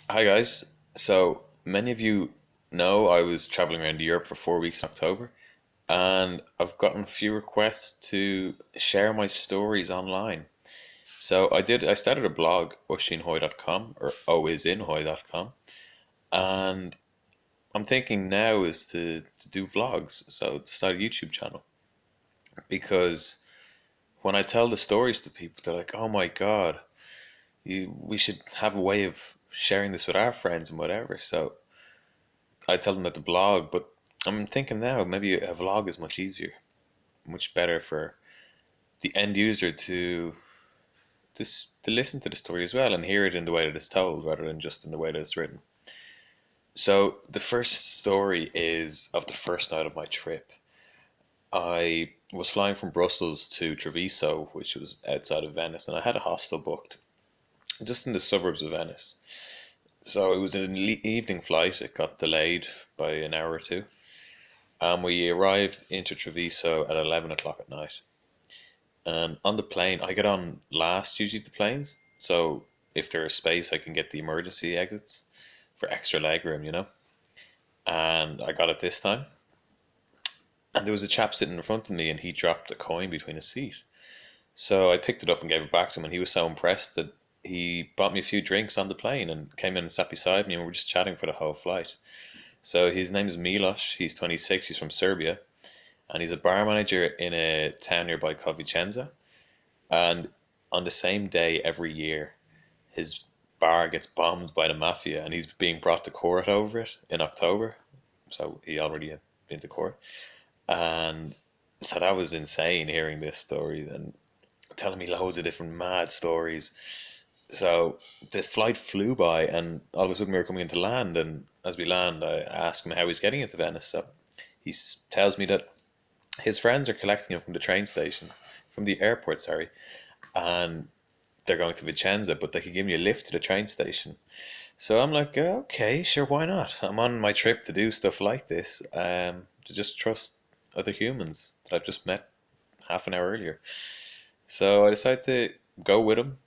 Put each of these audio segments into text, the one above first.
Hi guys. So many of you know I was traveling around Europe for 4 weeks in October, and I've gotten a few requests to share my stories online. So I started a blog, ushinhoy.com or oisinhoy.com, and I'm thinking now is to do vlogs, so to start a YouTube channel. Because when I tell the stories to people, they're like, "Oh my God, we should have a way of sharing this with our friends and whatever." So I tell them at the blog, but I'm thinking now maybe a vlog is much easier, much better for the end user to listen to the story as well and hear it in the way that it's told rather than just in the way that it's written. So the first story is of the first night of my trip. I was flying from Brussels to Treviso, which was outside of Venice, and I had a hostel booked just in the suburbs of Venice. So it was an evening flight. It got delayed by an hour or two. We arrived into Treviso at 11 o'clock at night. And on the plane, I get on last usually the planes. So if there is space, I can get the emergency exits for extra legroom. And I got it this time. And there was a chap sitting in front of me, and he dropped a coin between his seat. So I picked it up and gave it back to him, and he was so impressed that he bought me a few drinks on the plane and came in and sat beside me, and we were just chatting for the whole flight. So his name is Milos. He's 26. He's from Serbia, and he's a bar manager in a town nearby called Vicenza. And on the same day every year, his bar gets bombed by the mafia, and he's being brought to court over it in October. So he already had been to court, and so that was insane hearing this story and telling me loads of different mad stories. So the flight flew by, and all of a sudden we were coming into land. And as we land, I ask him how he's getting into Venice. So he tells me that his friends are collecting him from the train station, from the airport, sorry, and they're going to Vicenza, but they could give me a lift to the train station. So I'm like, okay, sure, why not? I'm on my trip to do stuff like this, to just trust other humans that I've just met half an hour earlier. So I decided to go with him.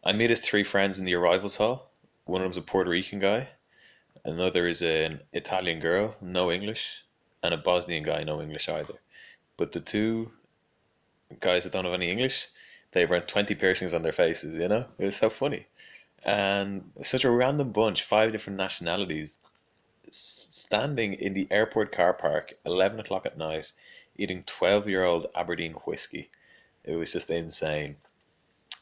I meet his three friends in the arrivals hall. One of them's a Puerto Rican guy, another is an Italian girl, no English, and a Bosnian guy, no English either. But the two guys that don't have any English, they have around 20 piercings on their faces. It was so funny. And such a random bunch, five different nationalities, standing in the airport car park, 11 o'clock at night, eating 12-year-old Aberdeen whiskey. It was just insane.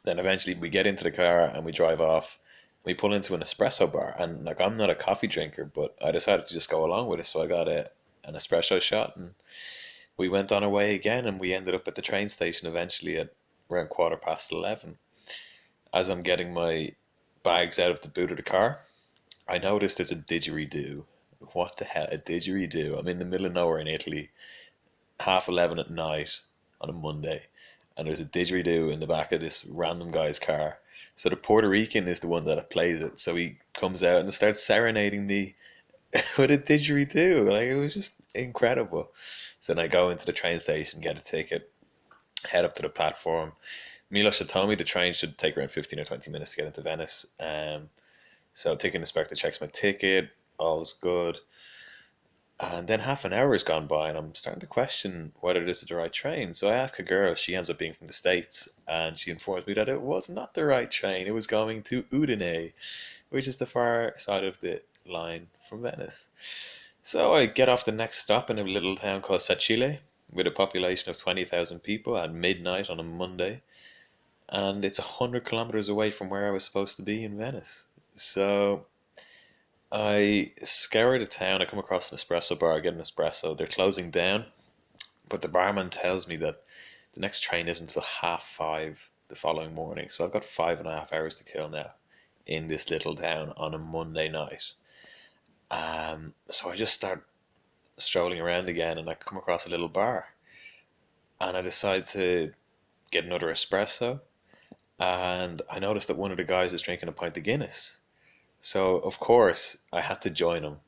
Then eventually we get into the car and we drive off. We pull into an espresso bar, and like I'm not a coffee drinker, but I decided to just go along with it. So I got an espresso shot, and we went on our way again, and we ended up at the train station eventually at around 11:15. As I'm getting my bags out of the boot of the car, I noticed there's a didgeridoo. What the hell, a didgeridoo? I'm in the middle of nowhere in Italy, 11:30 at night on a Monday, and there's a didgeridoo in the back of this random guy's car. So the Puerto Rican is the one that plays it. So he comes out and starts serenading me with a didgeridoo. Like, it was just incredible. So then I go into the train station, get a ticket, head up to the platform. Milos had told me the train should take around 15 or 20 minutes to get into Venice. So ticket inspector checks my ticket, all's good. And then half an hour has gone by, and I'm starting to question whether this is the right train. So I ask a girl, she ends up being from the States, and she informs me that it was not the right train. It was going to Udine, which is the far side of the line from Venice. So I get off the next stop in a little town called Sacile, with a population of 20,000 people at midnight on a Monday, and it's 100 kilometers away from where I was supposed to be in Venice. So I scour the town. I come across an espresso bar. I get an espresso. They're closing down, but the barman tells me that the next train isn't until 5:30 the following morning. So I've got 5.5 hours to kill now in this little town on a Monday night. So I just start strolling around again, and I come across a little bar, and I decide to get another espresso. And I noticed that one of the guys is drinking a pint of Guinness. So of course I had to join him.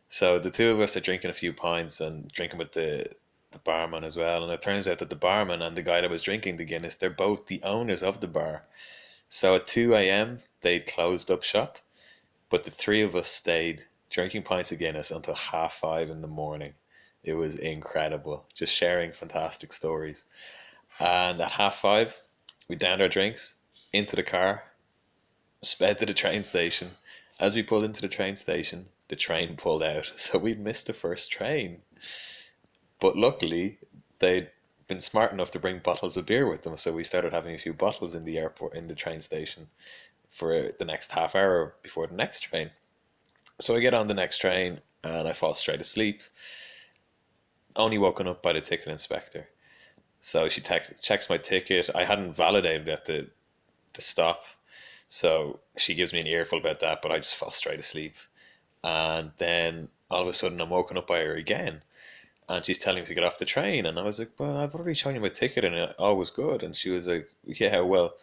So the two of us are drinking a few pints and drinking with the barman as well. And it turns out that the barman and the guy that was drinking the Guinness, they're both the owners of the bar. So at 2 a.m. they closed up shop, But the three of us stayed drinking pints of Guinness until 5:30 in the morning. It was incredible, just sharing fantastic stories. And at 5:30, we downed our drinks, into the car, sped to the train station. As we pulled into the train station, the train pulled out, so we'd missed the first train. But luckily, they'd been smart enough to bring bottles of beer with them, so we started having a few bottles in the airport, in the train station, for the next half hour before the next train. So I get on the next train and I fall straight asleep, only woken up by the ticket inspector. So she checks my ticket. I hadn't validated at the stop, so she gives me an earful about that, but I just fall straight asleep. And then all of a sudden I'm woken up by her again, and she's telling me to get off the train. And I was like, well, I've already shown you my ticket and it all was good. And she was like, yeah, well,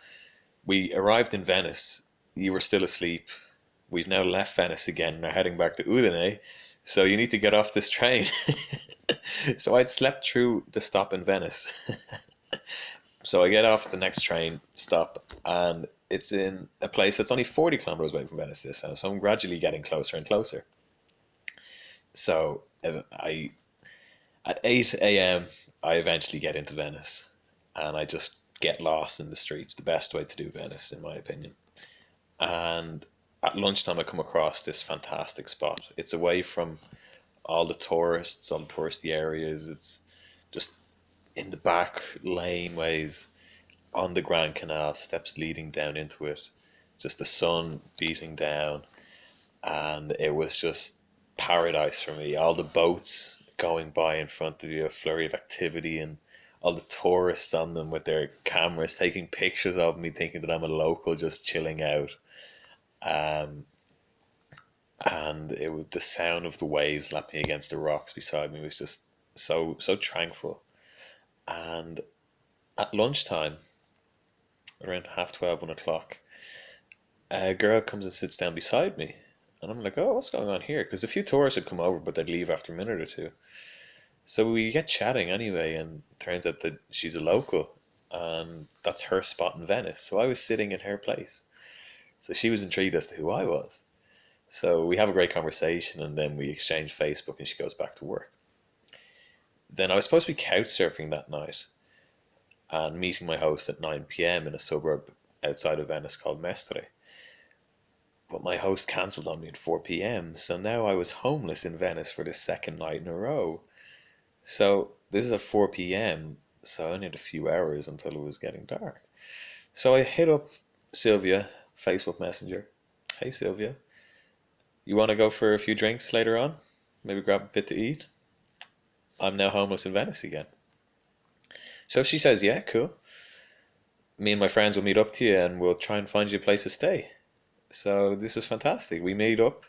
we arrived in Venice. You were still asleep. We've now left Venice again and are heading back to Udine. So you need to get off this train. So I'd slept through the stop in Venice. So I get off the next train stop, and it's in a place that's only 40 kilometers away from Venice this time. So I'm gradually getting closer and closer. So I at 8 a.m. I eventually get into Venice, and I just get lost in the streets. The best way to do Venice, in my opinion. And at lunchtime, I come across this fantastic spot. It's away from all the tourists, all the touristy areas. It's just in the back laneways on the Grand Canal, steps leading down into it, just the sun beating down, and it was just paradise for me. All the boats going by in front of you, a flurry of activity, and all the tourists on them with their cameras taking pictures of me, thinking that I'm a local just chilling out. Um, and it was the sound of the waves lapping against the rocks beside me was just so tranquil. And at lunchtime, around 12:30, 1 o'clock, a girl comes and sits down beside me, and I'm like, oh, what's going on here? Because a few tourists had come over, but they'd leave after a minute or two. So we get chatting anyway, and it turns out that she's a local, and that's her spot in Venice. So I was sitting in her place. So she was intrigued as to who I was. So we have a great conversation, and then we exchange Facebook, and she goes back to work. Then I was supposed to be couch surfing that night and meeting my host at 9 p.m. in a suburb outside of Venice called Mestre. But my host cancelled on me at 4 p.m. So now I was homeless in Venice for the second night in a row. So this is at 4 p.m. So I only had a few hours until it was getting dark. So I hit up Sylvia, Facebook Messenger. Hey Sylvia, you want to go for a few drinks later on? Maybe grab a bit to eat? I'm now homeless in Venice again. So she says, yeah, cool. Me and my friends will meet up to you and we'll try and find you a place to stay. So this is fantastic. We meet up.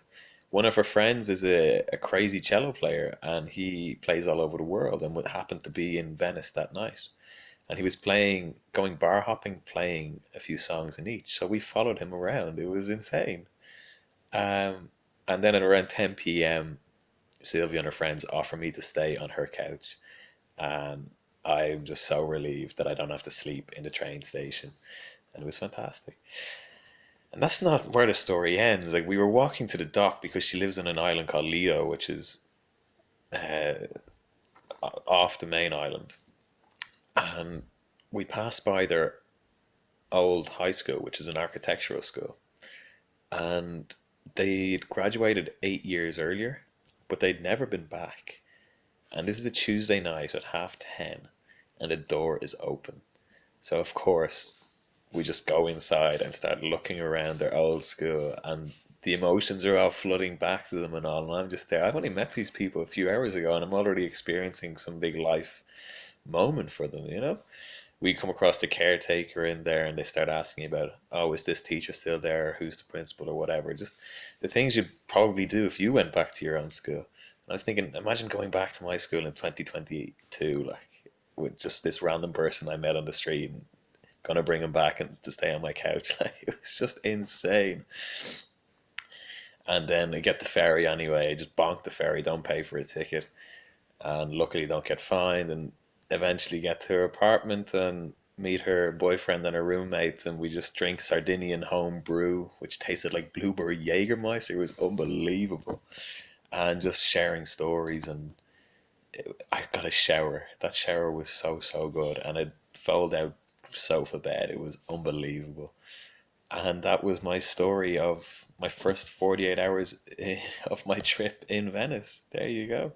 One of her friends is a crazy cello player, and he plays all over the world, and would happen to be in Venice that night. And he was going bar hopping, playing a few songs in each. So we followed him around. It was insane. And then at around 10 p.m., Sylvia and her friends offer me to stay on her couch. And I'm just so relieved that I don't have to sleep in the train station. And it was fantastic. And that's not where the story ends. Like, we were walking to the dock because she lives on an island called Lido, which is off the main island. And we passed by their old high school, which is an architectural school. And they'd graduated 8 years earlier, but they'd never been back. And this is a Tuesday night at 10:30, and the door is open. So, of course, we just go inside and start looking around their old school, and the emotions are all flooding back to them and all. And I'm just there. I've only met these people a few hours ago, and I'm already experiencing some big life moment for them, you know? We come across the caretaker in there, and they start asking about, oh, is this teacher still there? Who's the principal or whatever? Just the things you'd probably do if you went back to your own school. And I was thinking, imagine going back to my school in 2022, like, with just this random person I met on the street, and gonna bring him back and to stay on my couch. Like, it was just insane. And then I get the ferry anyway. I just bonk the ferry, don't pay for a ticket, and luckily don't get fined. And eventually get to her apartment, and meet her boyfriend and her roommates, and we just drink Sardinian home brew, which tasted like blueberry Jägermeister. It was unbelievable, and just sharing stories. And I got a shower. That shower was so good, and a fold out sofa bed. It was unbelievable. And that was my story of my first 48 hours of my trip in Venice. There you go.